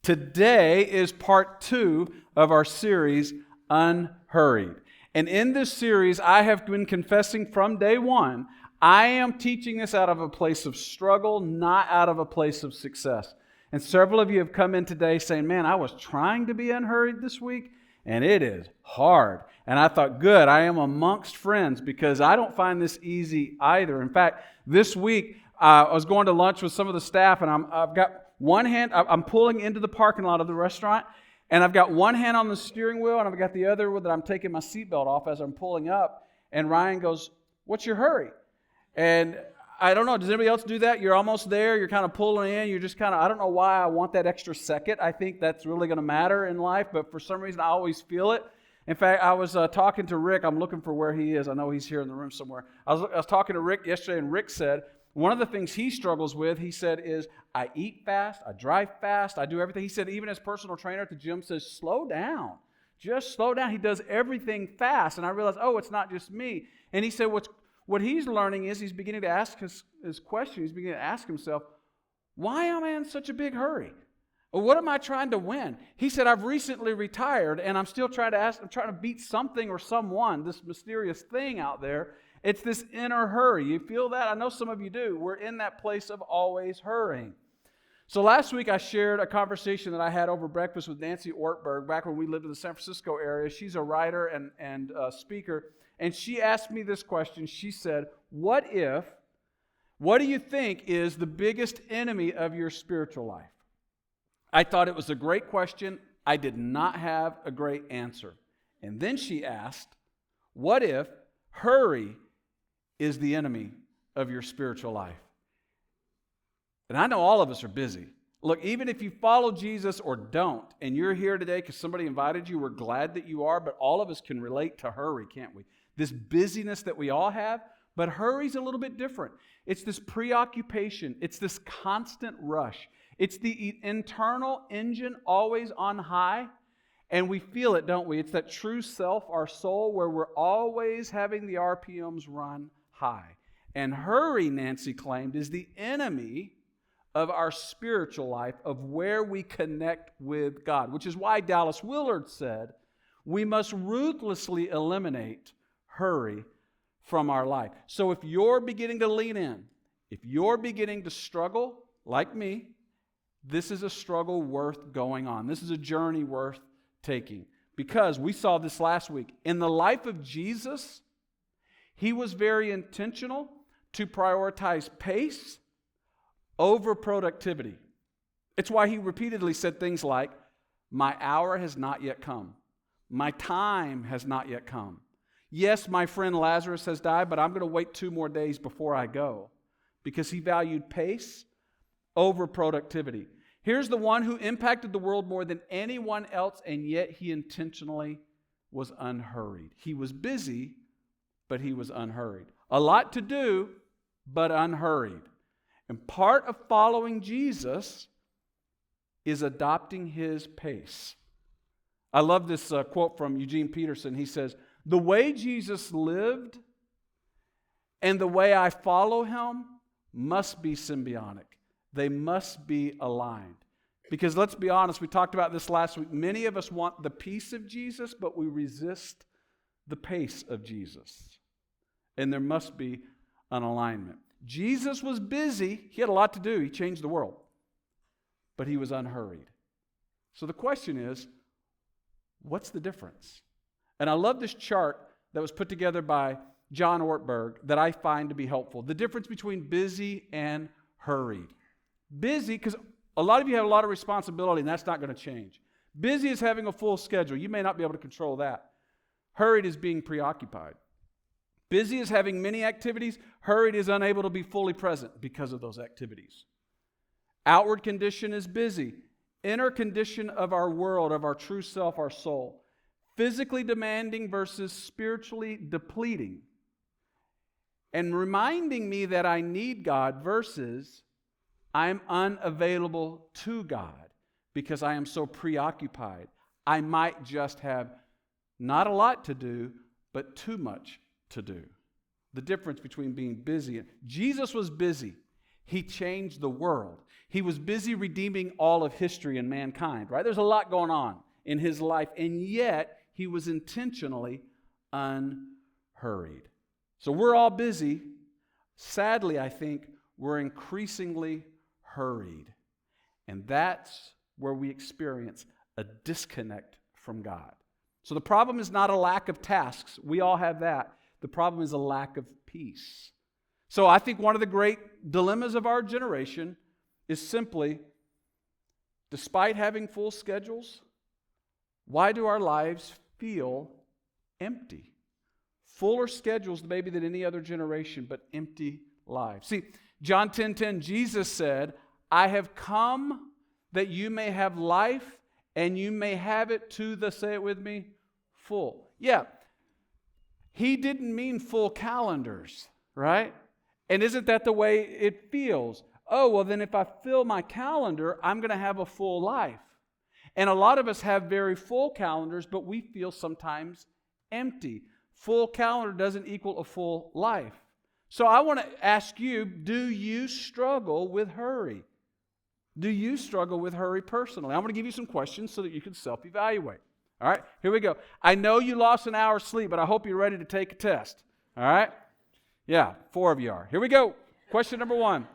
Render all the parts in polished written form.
Today is part 2 of our series, Unhurried. And in this series, I have been confessing from day one, I am teaching this out of a place of struggle, not out of a place of success. And several of you have come in today saying, man, I was trying to be unhurried this week, and it is hard. And I thought, good, I am amongst friends because I don't find this easy either. In fact, this week, I was going to lunch with some of the staff, and I've got one hand, I'm pulling into the parking lot of the restaurant, and I've got one hand on the steering wheel, and I've got the other that I'm taking my seatbelt off as I'm pulling up. And Ryan goes, what's your hurry? And I don't know, does anybody else do that? You're almost there, you're kind of pulling in, you're just kind of, I don't know why I want that extra second. I think that's really going to matter in life, but for some reason I always feel it. In fact, I was talking to Rick. I'm looking for where he is. I know he's here in the room somewhere. I was talking to Rick yesterday, and Rick said, one of the things he struggles with, he said, is I eat fast, I drive fast, I do everything. He said even his personal trainer at the gym says, slow down. Just slow down. He does everything fast. And I realized, oh, it's not just me. And he said what he's learning is he's beginning to ask his question. He's beginning to ask himself, why am I in such a big hurry? Or what am I trying to win? He said, I've recently retired, and I'm still trying to beat something or someone, this mysterious thing out there. It's this inner hurry. You feel that? I know some of you do. We're in that place of always hurrying. So last week I shared a conversation that I had over breakfast with Nancy Ortberg back when we lived in the San Francisco area. She's a writer and speaker, and she asked me this question. She said, what do you think is the biggest enemy of your spiritual life? I thought it was a great question. I did not have a great answer. And then she asked, what if hurry is the enemy of your spiritual life? And I know all of us are busy. Look, even if you follow Jesus or don't, and you're here today because somebody invited you, we're glad that you are, but all of us can relate to hurry, can't we? This busyness that we all have, but hurry's a little bit different. It's this preoccupation. It's this constant rush. It's the internal engine always on high, and we feel it, don't we? It's that true self, our soul, where we're always having the RPMs run high. And hurry, Nancy claimed, is the enemy of our spiritual life, of where we connect with God, which is why Dallas Willard said, we must ruthlessly eliminate hurry from our life. So if you're beginning to lean in, if you're beginning to struggle, like me, this is a struggle worth going on. This is a journey worth taking. Because we saw this last week. In the life of Jesus, he was very intentional to prioritize pace over productivity. It's why he repeatedly said things like, my hour has not yet come. My time has not yet come. Yes, my friend Lazarus has died, but I'm going to wait 2 more days before I go. Because he valued pace over productivity. Here's the one who impacted the world more than anyone else, and yet he intentionally was unhurried. He was busy, but he was unhurried. A lot to do, but unhurried. And part of following Jesus is adopting his pace. I love this quote from Eugene Peterson. He says, the way Jesus lived and the way I follow him must be symbiotic. They must be aligned. Because let's be honest, we talked about this last week. Many of us want the peace of Jesus, but we resist the pace of Jesus. And there must be an alignment. Jesus was busy. He had a lot to do. He changed the world. But he was unhurried. So the question is, what's the difference? And I love this chart that was put together by John Ortberg that I find to be helpful. The difference between busy and hurried. Busy, because a lot of you have a lot of responsibility, and that's not going to change. Busy is having a full schedule. You may not be able to control that. Hurried is being preoccupied. Busy is having many activities. Hurried is unable to be fully present because of those activities. Outward condition is busy. Inner condition of our world, of our true self, our soul. Physically demanding versus spiritually depleting. And reminding me that I need God versus I'm unavailable to God because I am so preoccupied. I might just have not a lot to do, but too much to do. The difference between being busy and Jesus was busy. He changed the world. He was busy redeeming all of history and mankind, right? There's a lot going on in his life, and yet he was intentionally unhurried. So we're all busy. Sadly, I think we're increasingly hurried. And that's where we experience a disconnect from God. So the problem is not a lack of tasks. We all have that. The problem is a lack of peace. So I think one of the great dilemmas of our generation is simply, despite having full schedules, why do our lives feel empty? Fuller schedules maybe than any other generation, but empty lives. See, John 10:10, Jesus said, I have come that you may have life and you may have it to the, say it with me, full. Yeah, he didn't mean full calendars, right? And isn't that the way it feels? Oh, well then if I fill my calendar, I'm going to have a full life. And a lot of us have very full calendars, but we feel sometimes empty. Full calendar doesn't equal a full life. So I want to ask you, do you struggle with hurry? Do you struggle with hurry personally? I'm going to give you some questions so that you can self-evaluate. All right, here we go. I know you lost an hour's sleep, but I hope you're ready to take a test. All right? Yeah, 4 of you are. Here we go. Question number 1.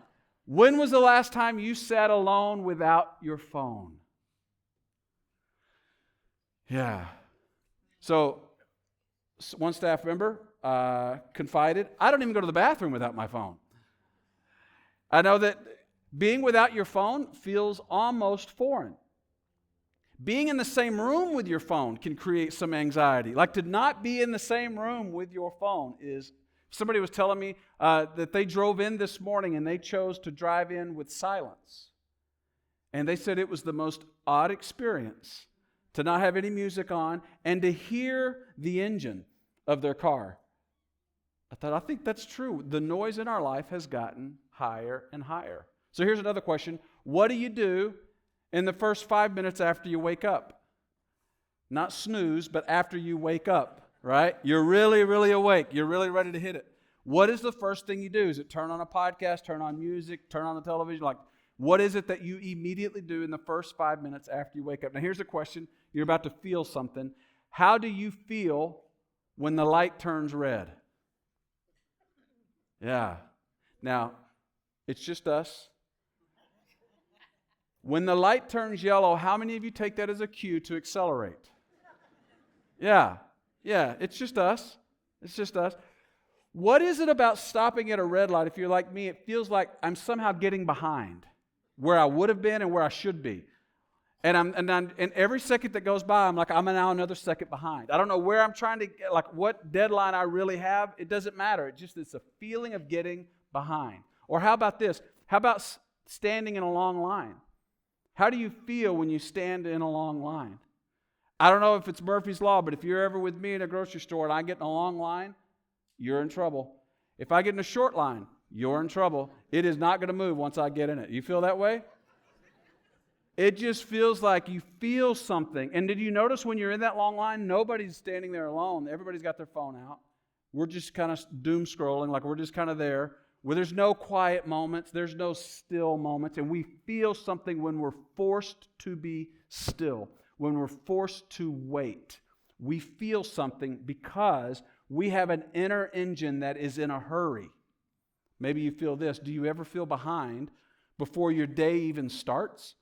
When was the last time you sat alone without your phone? Yeah. So, one staff member confided, I don't even go to the bathroom without my phone. I know that being without your phone feels almost foreign. Being in the same room with your phone can create some anxiety. Like to not be in the same room with your phone is... Somebody was telling me that they drove in this morning and they chose to drive in with silence. And they said it was the most odd experience to not have any music on and to hear the engine of their car. I think that's true. The noise in our life has gotten higher and higher. So here's another question. What do you do in the first 5 minutes after you wake up? Not snooze, but after you wake up. Right? You're really, really awake. You're really ready to hit it. What is the first thing you do? Is it turn on a podcast, turn on music, turn on the television? Like, what is it that you immediately do in the first 5 minutes after you wake up? Now, here's a question. You're about to feel something. How do you feel when the light turns red? Yeah. Now, it's just us. When the light turns yellow, how many of you take that as a cue to accelerate? Yeah. Yeah, it's just us. It's just us. What is it about stopping at a red light? If you're like me, it feels like I'm somehow getting behind where I would have been and where I should be. And every second that goes by, I'm like, I'm now another second behind. I don't know where I'm trying to get, like what deadline I really have. It doesn't matter. It's a feeling of getting behind. Or how about this? How about standing in a long line? How do you feel when you stand in a long line? I don't know if it's Murphy's Law, but if you're ever with me in a grocery store and I get in a long line, you're in trouble. If I get in a short line, you're in trouble. It is not going to move once I get in it. You feel that way? It just feels like you feel something. And did you notice when you're in that long line, nobody's standing there alone. Everybody's got their phone out. We're just kind of doom scrolling, like we're just kind of there. Where there's no quiet moments, there's no still moments, and we feel something when we're forced to be still. When we're forced to wait, we feel something because we have an inner engine that is in a hurry. Maybe you feel this. Do you ever feel behind before your day even starts?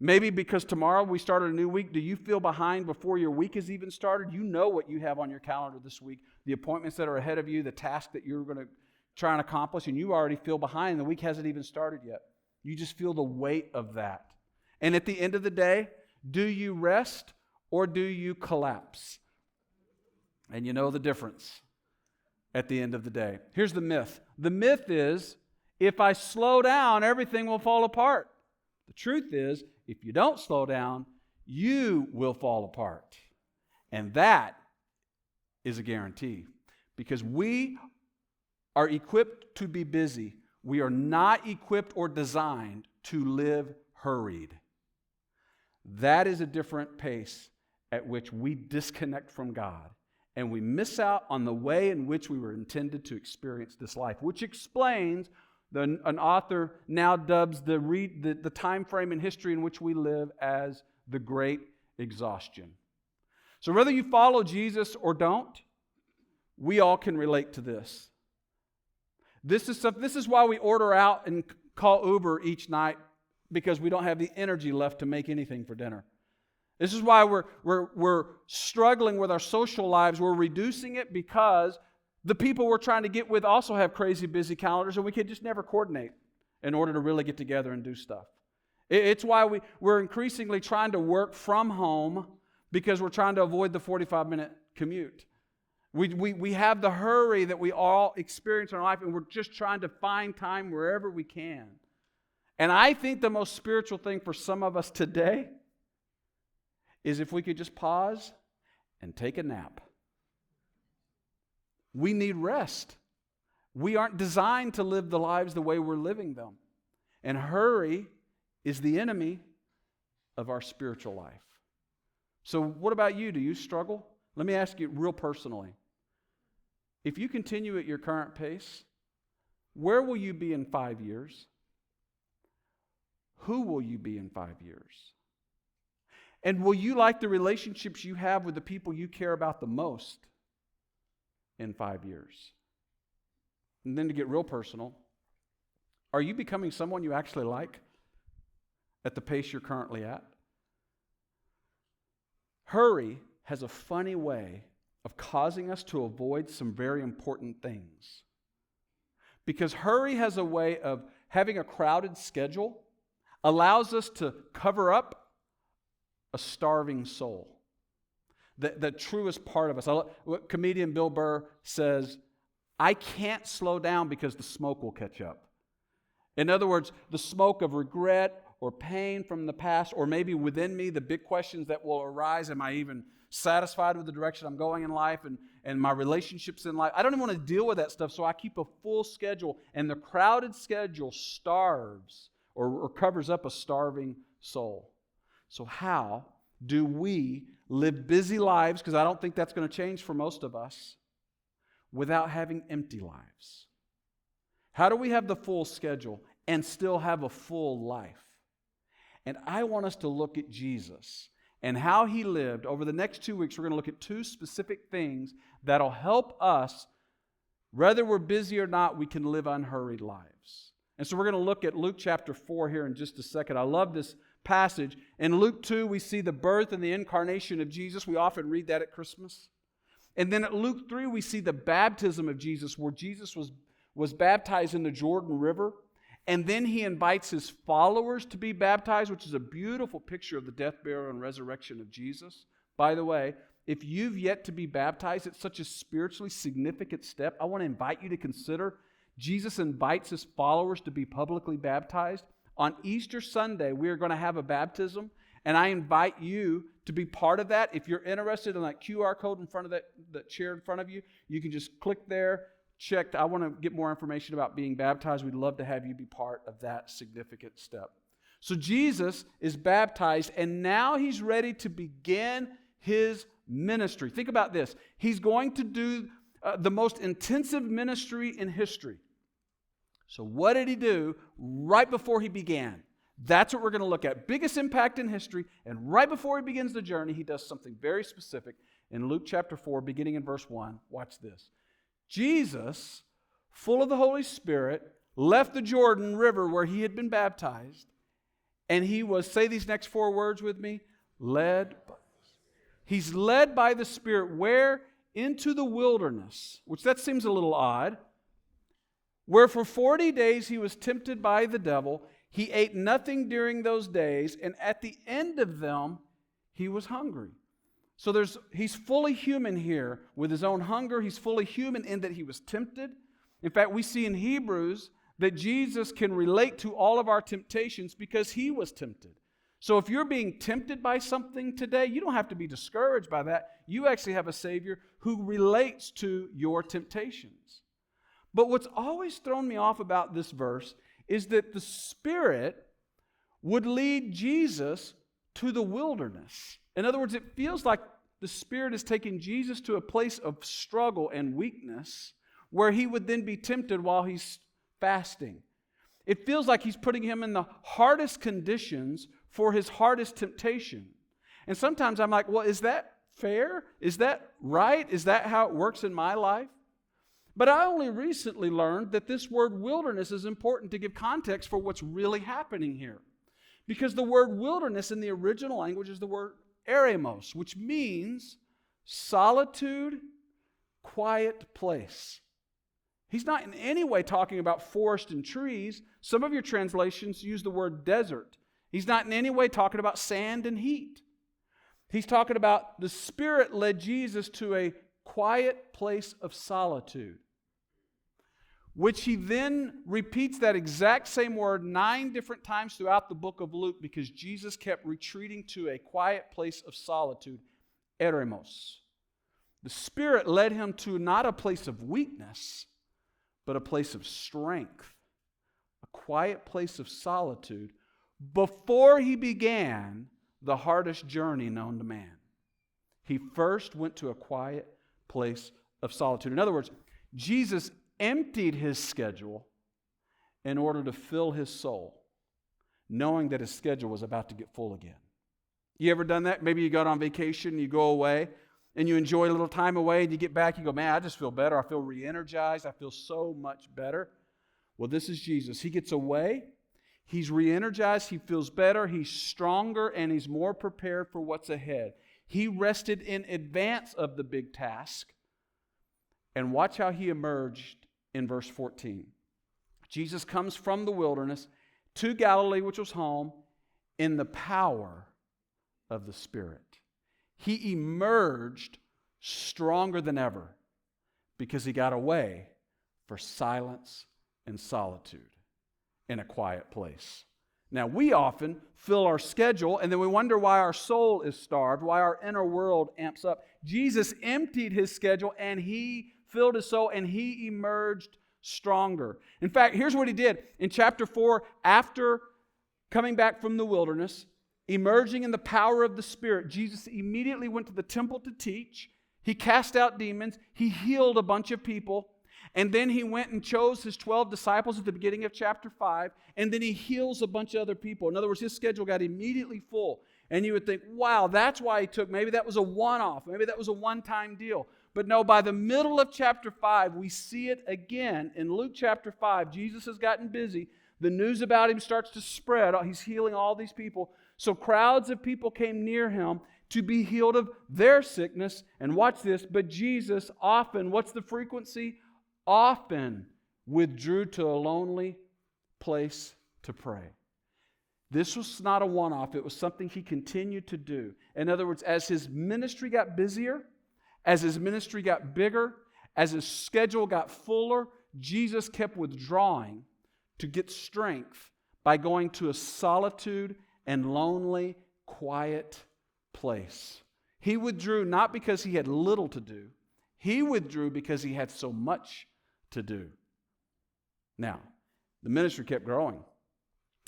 Maybe because tomorrow we started a new week. Do you feel behind before your week has even started? You know what you have on your calendar this week, the appointments that are ahead of you, the task that you're going to try and accomplish, and you already feel behind. The week hasn't even started yet. You just feel the weight of that. And at the end of the day, do you rest or do you collapse? And you know the difference at the end of the day. Here's the myth. The myth is, if I slow down, everything will fall apart. The truth is, if you don't slow down, you will fall apart. And that is a guarantee. Because we are equipped to be busy. We are not equipped or designed to live hurried. That is a different pace at which we disconnect from God and we miss out on the way in which we were intended to experience this life, which explains An author now dubs the time frame in history in which we live as the Great Exhaustion. So whether you follow Jesus or don't, we all can relate to this. This is why we order out and call Uber each night, because we don't have the energy left to make anything for dinner. This is why we're struggling with our social lives. We're reducing it because the people we're trying to get with also have crazy busy calendars, and we can just never coordinate in order to really get together and do stuff. It's why we're increasingly trying to work from home, because we're trying to avoid the 45-minute commute. We have the hurry that we all experience in our life, and we're just trying to find time wherever we can. And I think the most spiritual thing for some of us today is if we could just pause and take a nap. We need rest. We aren't designed to live the lives the way we're living them. And hurry is the enemy of our spiritual life. So what about you? Do you struggle? Let me ask you real personally. If you continue at your current pace, where will you be in 5 years? Who will you be in 5 years? And will you like the relationships you have with the people you care about the most in 5 years? And then to get real personal, are you becoming someone you actually like at the pace you're currently at? Hurry has a funny way of causing us to avoid some very important things. Because hurry has a way of having a crowded schedule, allows us to cover up a starving soul. The truest part of us. What comedian Bill Burr says, I can't slow down because the smoke will catch up. In other words, the smoke of regret or pain from the past, or maybe within me, the big questions that will arise. Am I even satisfied with the direction I'm going in life and my relationships in life? I don't even want to deal with that stuff, so I keep a full schedule, and the crowded schedule starves or covers up a starving soul. So how do we live busy lives, because I don't think that's going to change for most of us, without having empty lives? How do we have the full schedule and still have a full life? And I want us to look at Jesus and how he lived. Over the next 2 weeks, we're going to look at 2 specific things that'll help us, whether we're busy or not, we can live unhurried lives. And so we're going to look at Luke chapter 4 here in just a second. I love this passage. In Luke 2, we see the birth and the incarnation of Jesus. We often read that at Christmas. And then at Luke 3, we see the baptism of Jesus, where Jesus was baptized in the Jordan River. And then he invites his followers to be baptized, which is a beautiful picture of the death, burial, and resurrection of Jesus. By the way, if you've yet to be baptized, it's such a spiritually significant step. I want to invite you to consider. Jesus invites his followers to be publicly baptized. On Easter Sunday, we are going to have a baptism, and I invite you to be part of that. If you're interested in that QR code in front of that chair in front of you, you can just click there. Checked. I want to get more information about being baptized. We'd love to have you be part of that significant step. So Jesus is baptized, and now he's ready to begin his ministry. Think about this. He's going to do the most intensive ministry in history. So what did he do right before he began? That's what we're going to look at. Biggest impact in history, and right before he begins the journey, he does something very specific. In Luke chapter 4, beginning in verse 1, watch this. Jesus, full of the Holy Spirit, left the Jordan River where he had been baptized, and he was, say these next 4 words with me, led. He's led by the Spirit where? Into the wilderness, which that seems a little odd, where for 40 days he was tempted by the devil. He ate nothing during those days, and at the end of them, he was hungry. So he's fully human here with his own hunger. He's fully human in that he was tempted. In fact, we see in Hebrews that Jesus can relate to all of our temptations because he was tempted. So if you're being tempted by something today, you don't have to be discouraged by that. You actually have a Savior who relates to your temptations. But what's always thrown me off about this verse is that the Spirit would lead Jesus to the wilderness. In other words, it feels like the Spirit is taking Jesus to a place of struggle and weakness where he would then be tempted while he's fasting It feels like he's putting him in the hardest conditions for his hardest temptation. And sometimes I'm like, well, is that fair? Is that right? Is that how it works in my life? But I only recently learned that this word wilderness is important to give context for what's really happening here. Because the word wilderness in the original language is the word eremos, which means solitude, quiet place. He's not in any way talking about forest and trees. Some of your translations use the word desert. He's not in any way talking about sand and heat. He's talking about the Spirit led Jesus to a quiet place of solitude, which he then repeats that exact same word 9 different times throughout the book of Luke because Jesus kept retreating to a quiet place of solitude, eremos. The Spirit led him to not a place of weakness, but a place of strength, a quiet place of solitude before he began the hardest journey known to man. He first went to a quiet place of solitude. In other words, Jesus emptied his schedule in order to fill his soul, knowing that his schedule was about to get full again. You ever done that? Maybe you got on vacation, you go away, and you enjoy a little time away, and you get back, you go, man, I just feel better. I feel re-energized. I feel so much better. Well, this is Jesus. He gets away. He's re-energized. He feels better. He's stronger, and he's more prepared for what's ahead. He rested in advance of the big task. And watch how he emerged in verse 14. Jesus comes from the wilderness to Galilee, which was home, in the power of the Spirit. He emerged stronger than ever because he got away for silence and solitude in a quiet place. Now, we often fill our schedule and then we wonder why our soul is starved, why our inner world amps up. Jesus emptied his schedule and he filled his soul and he emerged stronger. In fact, here's what he did. In chapter 4, after coming back from the wilderness, emerging in the power of the Spirit, Jesus immediately went to the temple to teach. He cast out demons. He healed a bunch of people. And then he went and chose his 12 disciples at the beginning of chapter 5. And then he heals a bunch of other people. In other words, his schedule got immediately full. And you would think, wow, that's why he took, maybe that was a one-off. Maybe that was a one-time deal. But no, by the middle of chapter 5, we see it again. In Luke chapter 5, Jesus has gotten busy. The news about him starts to spread. He's healing all these people. So crowds of people came near him to be healed of their sickness. And watch this, but Jesus often, what's the frequency? Often withdrew to a lonely place to pray. This was not a one-off. It was something he continued to do. In other words, as his ministry got busier, as his ministry got bigger, as his schedule got fuller, Jesus kept withdrawing to get strength by going to a solitude and lonely, quiet place. He withdrew not because he had little to do. He withdrew because he had so much to do. Now, the ministry kept growing.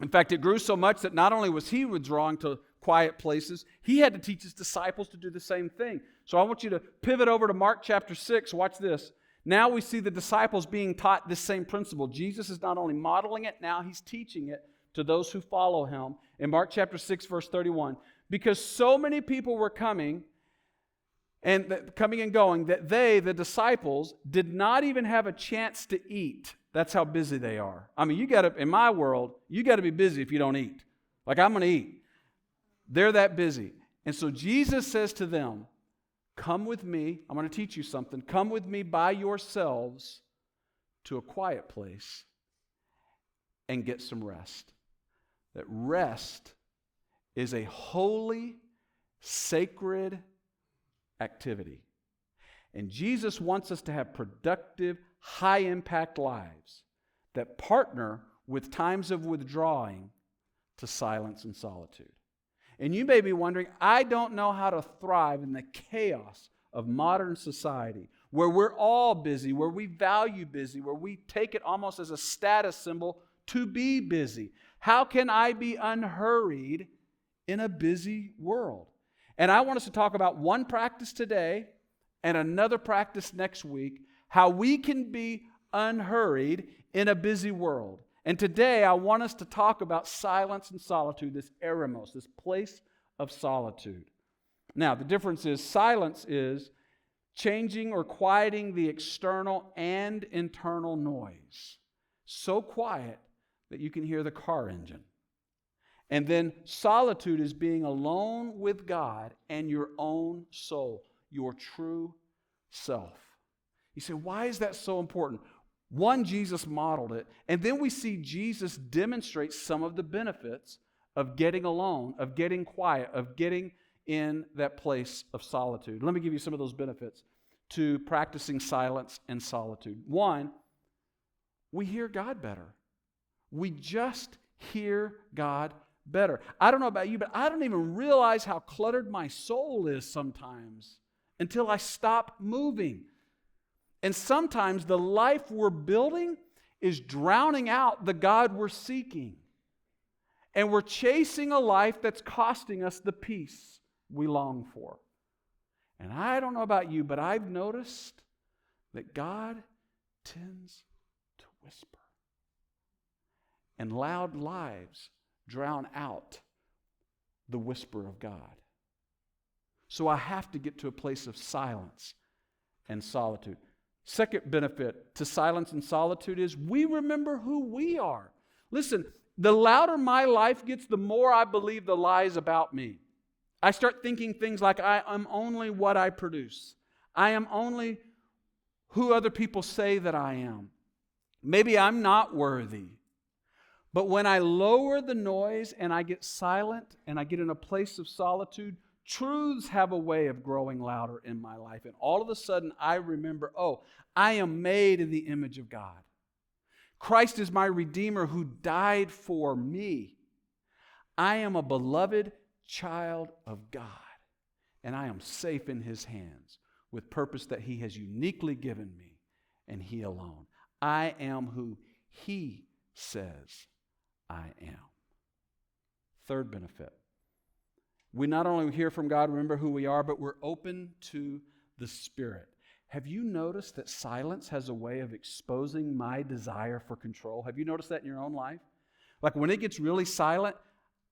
In fact, it grew so much that not only was he withdrawing to quiet places, he had to teach his disciples to do the same thing. So I want you to pivot over to Mark chapter 6. Watch this. Now we see the disciples being taught this same principle. Jesus is not only modeling it, now he's teaching it to those who follow him. In Mark chapter 6, verse 31, because so many people were coming and going that they, the disciples, did not even have a chance to eat. That's how busy they are. I mean, in my world, you got to be busy if you don't eat. Like, I'm going to eat. They're that busy. And so Jesus says to them, come with me. I'm going to teach you something. Come with me by yourselves to a quiet place and get some rest. That rest is a holy, sacred activity. And Jesus wants us to have productive, high-impact lives that partner with times of withdrawing to silence and solitude. And you may be wondering, I don't know how to thrive in the chaos of modern society, where we're all busy, where we value busy, where we take it almost as a status symbol to be busy. How can I be unhurried in a busy world? And I want us to talk about one practice today and another practice next week, how we can be unhurried in a busy world. And today I want us to talk about silence and solitude, this eremos, this place of solitude. Now, the difference is silence is changing or quieting the external and internal noise. So quiet that you can hear the car engine. And then solitude is being alone with God and your own soul, your true self. You say, why is that so important? One, Jesus modeled it, and then we see Jesus demonstrate some of the benefits of getting alone, of getting quiet, of getting in that place of solitude. Let me give you some of those benefits to practicing silence and solitude. One, we hear God better. We just hear God better. I don't know about you, but I don't even realize how cluttered my soul is sometimes until I stop moving. And sometimes the life we're building is drowning out the God we're seeking. And we're chasing a life that's costing us the peace we long for. And I don't know about you, but I've noticed that God tends to whisper. And loud lives drown out the whisper of God. So I have to get to a place of silence and solitude. Second benefit to silence and solitude is we remember who we are. Listen, the louder my life gets, the more I believe the lies about me. I start thinking things like I am only what I produce. I am only who other people say that I am. Maybe I'm not worthy. But when I lower the noise and I get silent and I get in a place of solitude, truths have a way of growing louder in my life. And all of a sudden I remember, oh, I am made in the image of God. Christ is my Redeemer who died for me. I am a beloved child of God. And I am safe in His hands with purpose that He has uniquely given me and He alone. I am who He says I am. Third benefit. We not only hear from God, remember who we are, but we're open to the Spirit. Have you noticed that silence has a way of exposing my desire for control? Have you noticed that in your own life? Like when it gets really silent,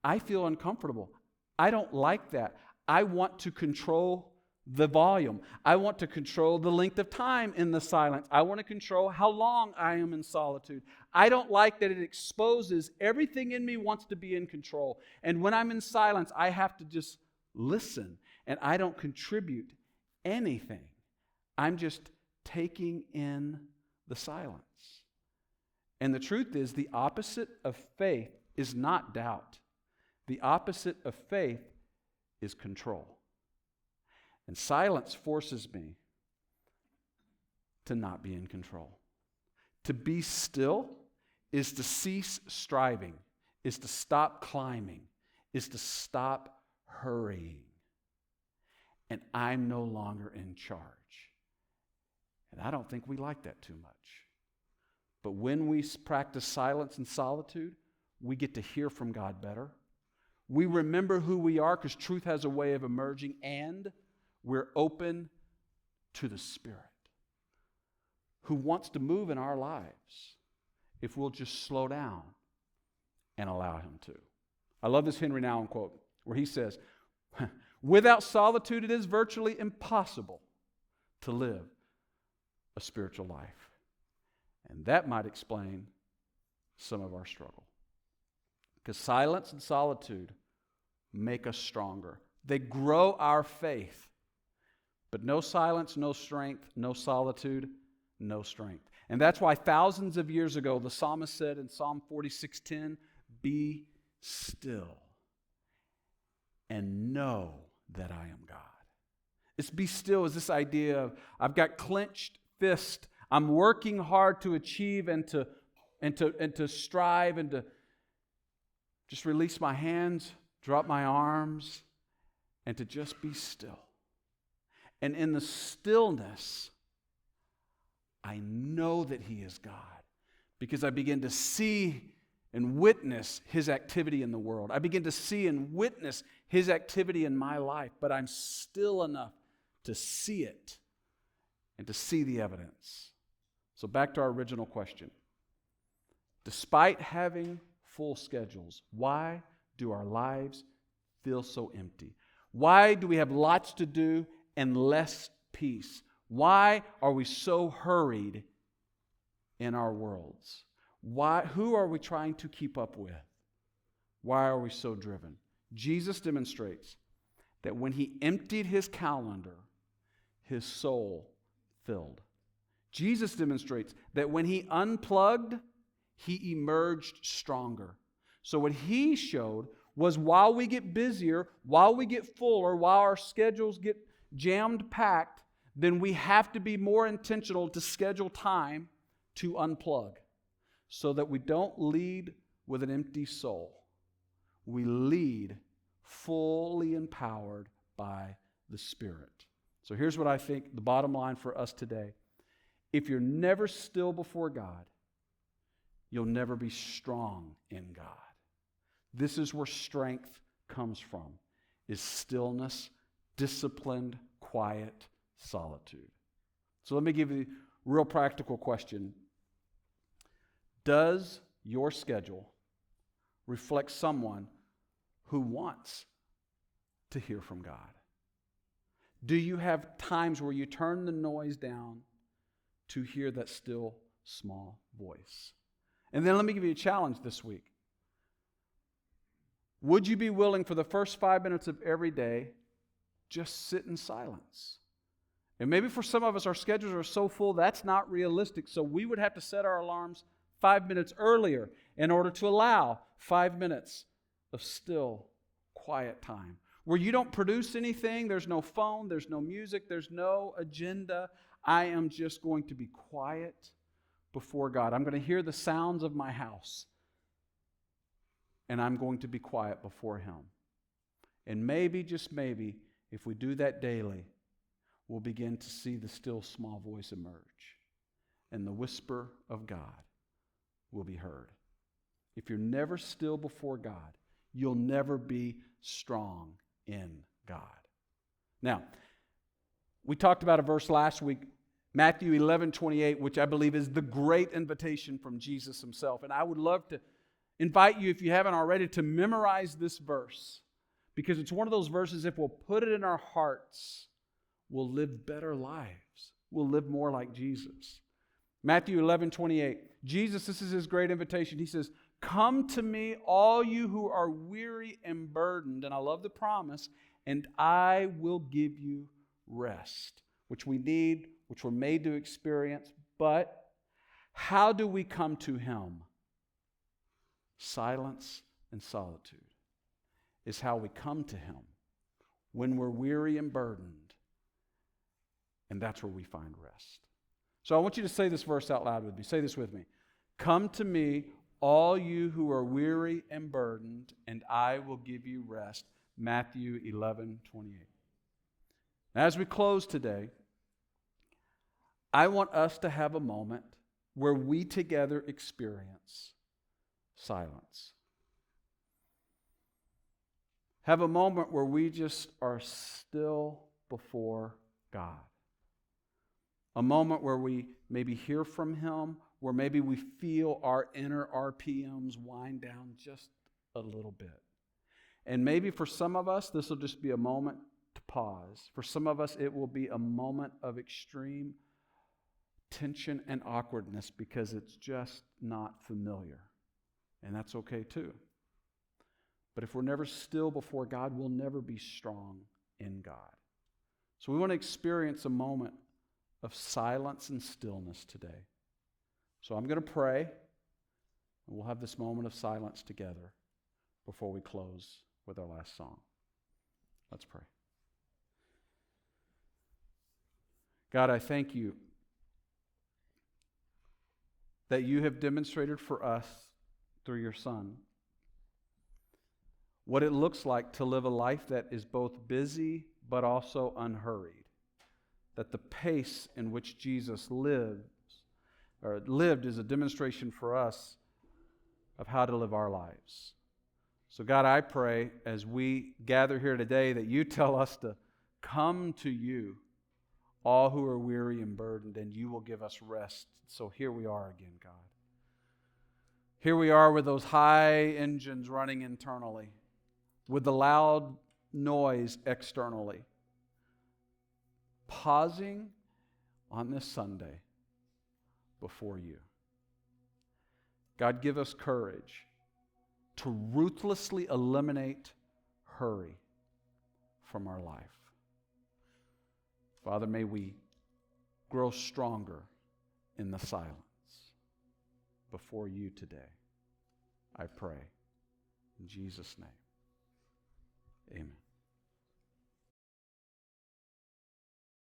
I feel uncomfortable. I don't like that. I want to control the volume. I want to control the length of time in the silence. I want to control how long I am in solitude. I don't like that it exposes everything in me wants to be in control. And when I'm in silence, I have to just listen, and I don't contribute anything. I'm just taking in the silence. And the truth is, the opposite of faith is not doubt. The opposite of faith is control. And silence forces me to not be in control. To be still is to cease striving, is to stop climbing, is to stop hurrying. And I'm no longer in charge. And I don't think we like that too much. But when we practice silence and solitude, we get to hear from God better. We remember who we are because truth has a way of emerging, and we're open to the Spirit who wants to move in our lives if we'll just slow down and allow Him to. I love this Henry Nouwen quote where he says, "Without solitude, it is virtually impossible to live a spiritual life." And that might explain some of our struggle. Because silence and solitude make us stronger. They grow our faith. But no silence, no strength, no solitude, no strength. And that's why thousands of years ago, the psalmist said in Psalm 46:10, "Be still and know that I am God." This be still is this idea of I've got clenched fist. I'm working hard to achieve and to strive and to just release my hands, drop my arms, and to just be still. And in the stillness, I know that He is God because I begin to see and witness His activity in the world. I begin to see and witness His activity in my life, but I'm still enough to see it and to see the evidence. So back to our original question. Despite having full schedules, why do our lives feel so empty? Why do we have lots to do and less peace? Why are we so hurried in our worlds? Who are we trying to keep up with? Why are we so driven? Jesus demonstrates that when he emptied his calendar, his soul filled. Jesus demonstrates that when he unplugged, he emerged stronger. So what he showed was while we get busier, while we get fuller, while our schedules get jammed packed, then we have to be more intentional to schedule time to unplug so that we don't lead with an empty soul. We lead fully empowered by the Spirit. So here's what I think the bottom line for us today. If you're never still before God, you'll never be strong in God. This is where strength comes from, is stillness, disciplined, quiet solitude. So let me give you a real practical question. Does your schedule reflect someone who wants to hear from God? Do you have times where you turn the noise down to hear that still small voice? And then let me give you a challenge this week. Would you be willing for the first 5 minutes of every day just sit in silence? And maybe for some of us, our schedules are so full that's not realistic. So we would have to set our alarms 5 minutes earlier in order to allow 5 minutes of still, quiet time where you don't produce anything. There's no phone, there's no music, there's no agenda. I am just going to be quiet before God. I'm going to hear the sounds of my house, and I'm going to be quiet before Him. And maybe, just maybe, if we do that daily, we'll begin to see the still small voice emerge, and the whisper of God will be heard. If you're never still before God, you'll never be strong in God. Now, we talked about a verse last week, Matthew 11:28, which I believe is the great invitation from Jesus himself. And I would love to invite you, if you haven't already, to memorize this verse, because it's one of those verses, if we'll put it in our hearts, we'll live better lives. We'll live more like Jesus. Matthew 11:28. Jesus, this is his great invitation. He says, "Come to me, all you who are weary and burdened," and I love the promise, "and I will give you rest," which we need, which we're made to experience. But how do we come to Him? Silence and solitude is how we come to Him when we're weary and burdened, and that's where we find rest. So I want you to say this verse out loud with me. Say this with me. "Come to me, all you who are weary and burdened, and I will give you rest." Matthew 11:28. As we close today, I want us to have a moment where we together experience silence. Have a moment where we just are still before God. A moment where we maybe hear from Him, where maybe we feel our inner RPMs wind down just a little bit. And maybe for some of us, this will just be a moment to pause. For some of us, it will be a moment of extreme tension and awkwardness because it's just not familiar. And that's okay too. But if we're never still before God, we'll never be strong in God. So we want to experience a moment of silence and stillness today. So I'm going to pray, and we'll have this moment of silence together before we close with our last song. Let's pray. God, I thank you that you have demonstrated for us through your Son what it looks like to live a life that is both busy but also unhurried. That the pace in which Jesus lived is a demonstration for us of how to live our lives. So God, I pray as we gather here today that you tell us to come to you, all who are weary and burdened, and you will give us rest. So here we are again, God. Here we are with those high engines running internally, with the loud noise externally, pausing on this Sunday before you. God, give us courage to ruthlessly eliminate hurry from our life. Father, may we grow stronger in the silence before you today. I pray in Jesus' name. Amen.